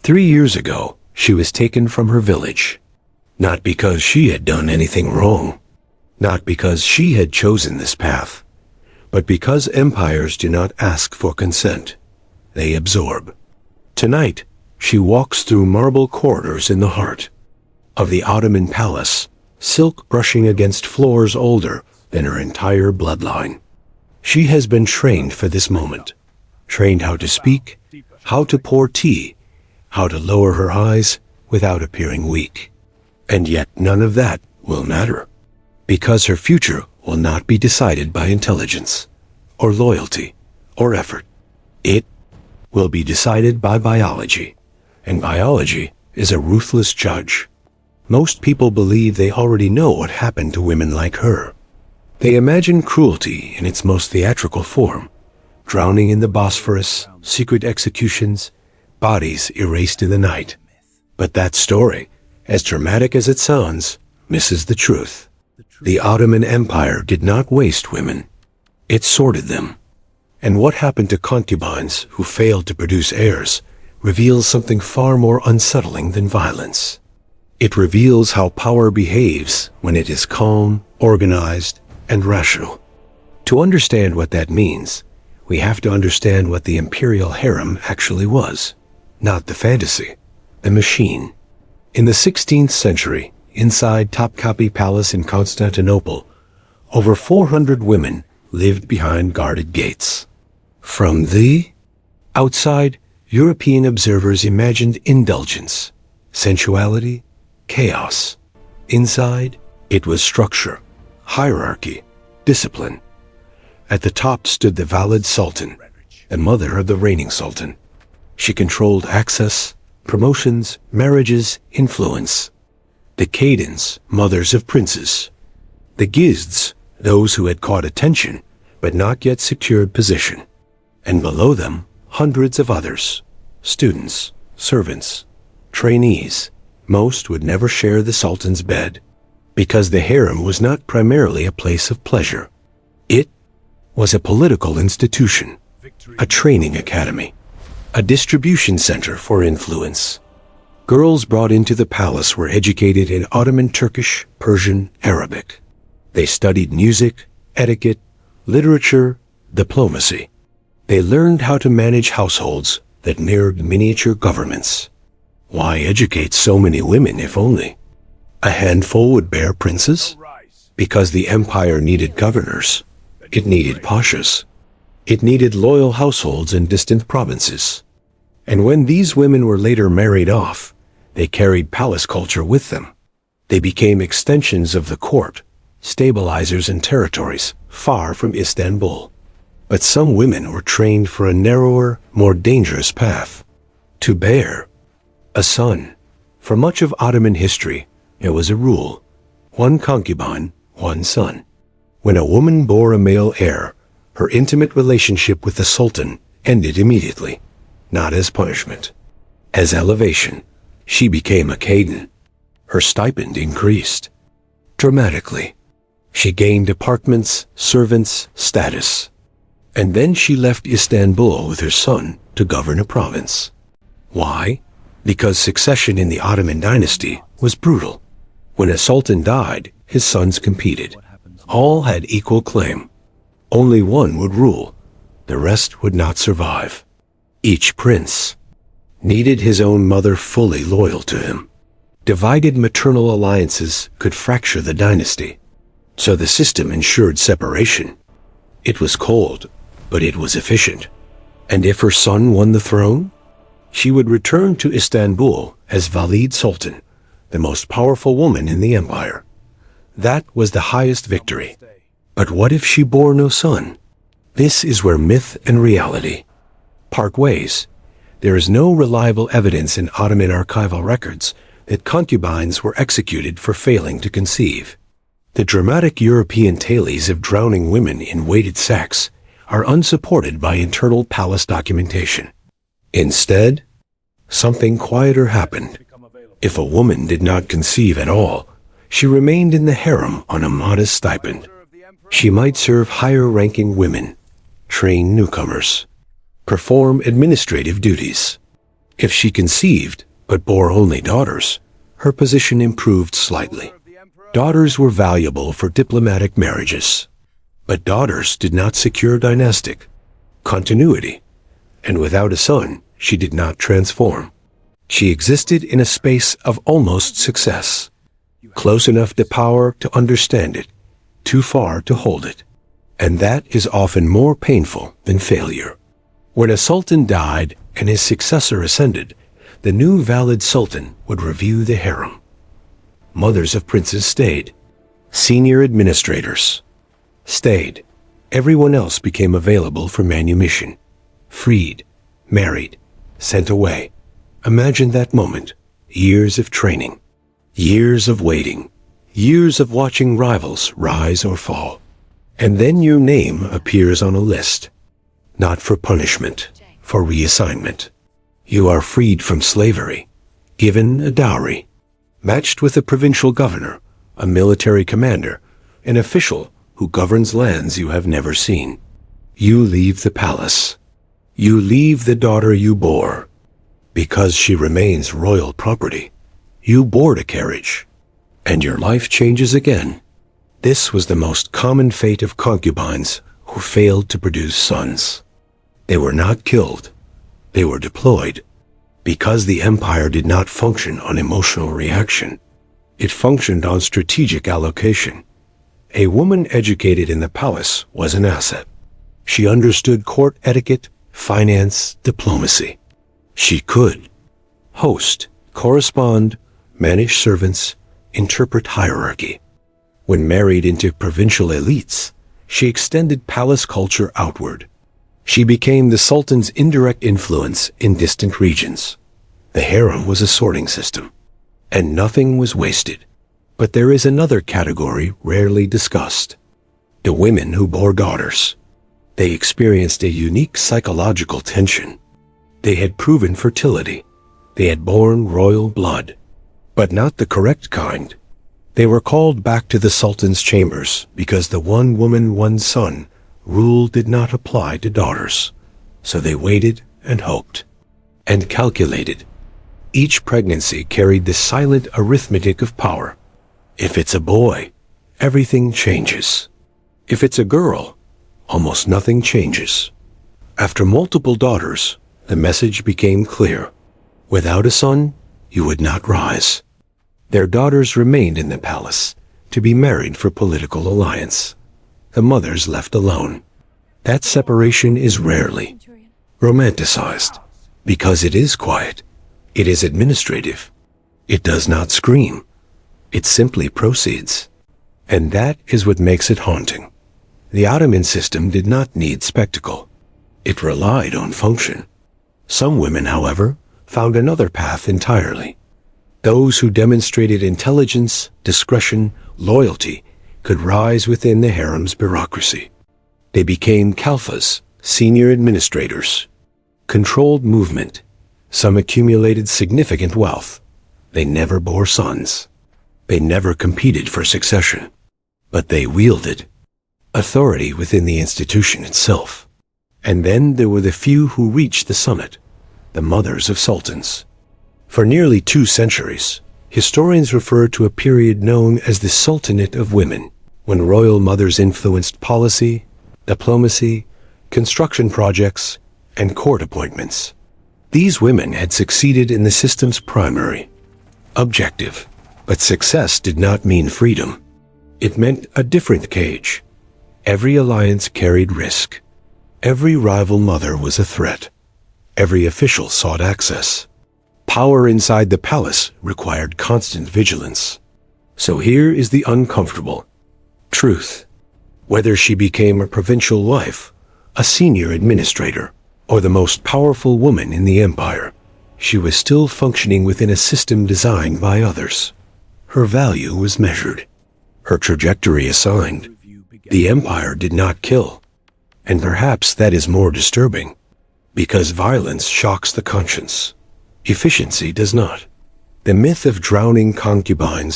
3 years ago, she was taken from her village. Not because she had done anything wrong, not because she had chosen this path, but because empires do not ask for consent. They absorb. Tonight, she walks through marble corridors in the heart of the Ottoman palace, silk brushing against floors older than her entire bloodline. She has been trained for this moment, trained how to speak, how to pour tea, how to lower her eyes without appearing weak. And yet none of that will matter, because her future will not be decided by intelligence, or loyalty, or effort. It will be decided by biology, and biology is a ruthless judge. Most people believe they already know what happened to women like her. They imagine cruelty in its most theatrical form, drowning in the Bosphorus, secret executions, bodies erased in the night. But that story, as dramatic as it sounds, misses the truth. The Ottoman Empire did not waste women. It sorted them. And what happened to concubines who failed to produce heirs reveals something far more unsettling than violence. It reveals how power behaves when it is calm, organized, and rational. To understand what that means, we have to understand what the imperial harem actually was. Not the fantasy, the machine. In the 16th century, inside Topkapi Palace in Constantinople, over 400 women lived behind guarded gates. From the outside, European observers imagined indulgence, sensuality, chaos. Inside, it was structure, hierarchy, discipline. At the top stood the valid Sultan, the mother of the reigning Sultan. She controlled access, promotions, marriages, influence. The Cadens, mothers of princes. The Gizds, those who had caught attention, but not yet secured position. And below them, hundreds of others. Students, servants, trainees. Most would never share the Sultan's bed, because the harem was not primarily a place of pleasure. It was a political institution, a training academy, a distribution center for influence. Girls brought into the palace were educated in Ottoman Turkish, Persian, Arabic. They studied music, etiquette, literature, diplomacy. They learned how to manage households that mirrored miniature governments. Why educate so many women if only a handful would bear princes? Because the empire needed governors. It needed pashas. It needed loyal households in distant provinces. And when these women were later married off, they carried palace culture with them. They became extensions of the court, stabilizers in territories far from Istanbul. But some women were trained for a narrower, more dangerous path. To bear a son. For much of Ottoman history, it was a rule. One concubine, one son. When a woman bore a male heir, her intimate relationship with the Sultan ended immediately. Not as punishment, as elevation. She became a Caden. Her stipend increased dramatically. She gained apartments, servants, status. And then she left Istanbul with her son to govern a province. Why? Because succession in the Ottoman dynasty was brutal. When a sultan died, his sons competed. All had equal claim. Only one would rule. The rest would not survive. Each prince needed his own mother fully loyal to him. Divided maternal alliances could fracture the dynasty. So the system ensured separation. It was cold, but it was efficient. And if her son won the throne, she would return to Istanbul as Valid Sultan, the most powerful woman in the empire. That was the highest victory. But what if she bore no son? This is where myth and reality part ways. There is no reliable evidence in Ottoman archival records that concubines were executed for failing to conceive. The dramatic European tales of drowning women in weighted sacks are unsupported by internal palace documentation. Instead, something quieter happened. If a woman did not conceive at all, she remained in the harem on a modest stipend. She might serve higher-ranking women, train newcomers, perform administrative duties. If she conceived, but bore only daughters, her position improved slightly. Daughters were valuable for diplomatic marriages, but daughters did not secure dynastic continuity, and without a son, she did not transform. She existed in a space of almost success, close enough to power to understand it, too far to hold it. And that is often more painful than failure. When a sultan died and his successor ascended, the new valid sultan would review the harem. Mothers of princes stayed. Senior administrators stayed. Everyone else became available for manumission. Freed, married, sent away. Imagine that moment. Years of training. Years of waiting. Years of watching rivals rise or fall. And then your name appears on a list. Not for punishment, for reassignment. You are freed from slavery, given a dowry, matched with a provincial governor, a military commander, an official who governs lands you have never seen. You leave the palace. You leave the daughter you bore. Because she remains royal property, you board a carriage, and your life changes again. This was the most common fate of concubines who failed to produce sons. They were not killed. They were deployed. Because the empire did not function on emotional reaction. It functioned on strategic allocation. A woman educated in the palace was an asset. She understood court etiquette, finance, diplomacy. She could host, correspond, manage servants, interpret hierarchy. When married into provincial elites, she extended palace culture outward. She became the sultan's indirect influence in distant regions. The harem was a sorting system, and nothing was wasted. But there is another category rarely discussed. The women who bore daughters. They experienced a unique psychological tension. They had proven fertility. They had borne royal blood, but not the correct kind. They were called back to the sultan's chambers because the one woman, one son rule did not apply to daughters. So they waited and hoped and calculated. Each pregnancy carried the silent arithmetic of power. If it's a boy, everything changes. If it's a girl, almost nothing changes. After multiple daughters, the message became clear. Without a son, you would not rise. Their daughters remained in the palace to be married for political alliance. The mothers left alone. That separation is rarely romanticized because it is quiet. It is administrative. It does not scream. It simply proceeds. And that is what makes it haunting. The Ottoman system did not need spectacle. It relied on function. Some women, however, found another path entirely. Those who demonstrated intelligence, discretion, loyalty could rise within the harem's bureaucracy. They became kalfas, senior administrators, controlled movement. Some accumulated significant wealth. They never bore sons. They never competed for succession. But they wielded authority within the institution itself. And then there were the few who reached the summit, the mothers of sultans. For nearly 2 centuries, historians refer to a period known as the Sultanate of Women, when royal mothers influenced policy, diplomacy, construction projects, and court appointments. These women had succeeded in the system's primary objective, but success did not mean freedom. It meant a different cage. Every alliance carried risk. Every rival mother was a threat. Every official sought access. Power inside the palace required constant vigilance. So here is the uncomfortable truth. Whether she became a provincial wife, a senior administrator, or the most powerful woman in the empire, she was still functioning within a system designed by others. Her value was measured. Her trajectory assigned. The empire did not kill. And perhaps that is more disturbing, because violence shocks the conscience. Efficiency does not. The myth of drowning concubines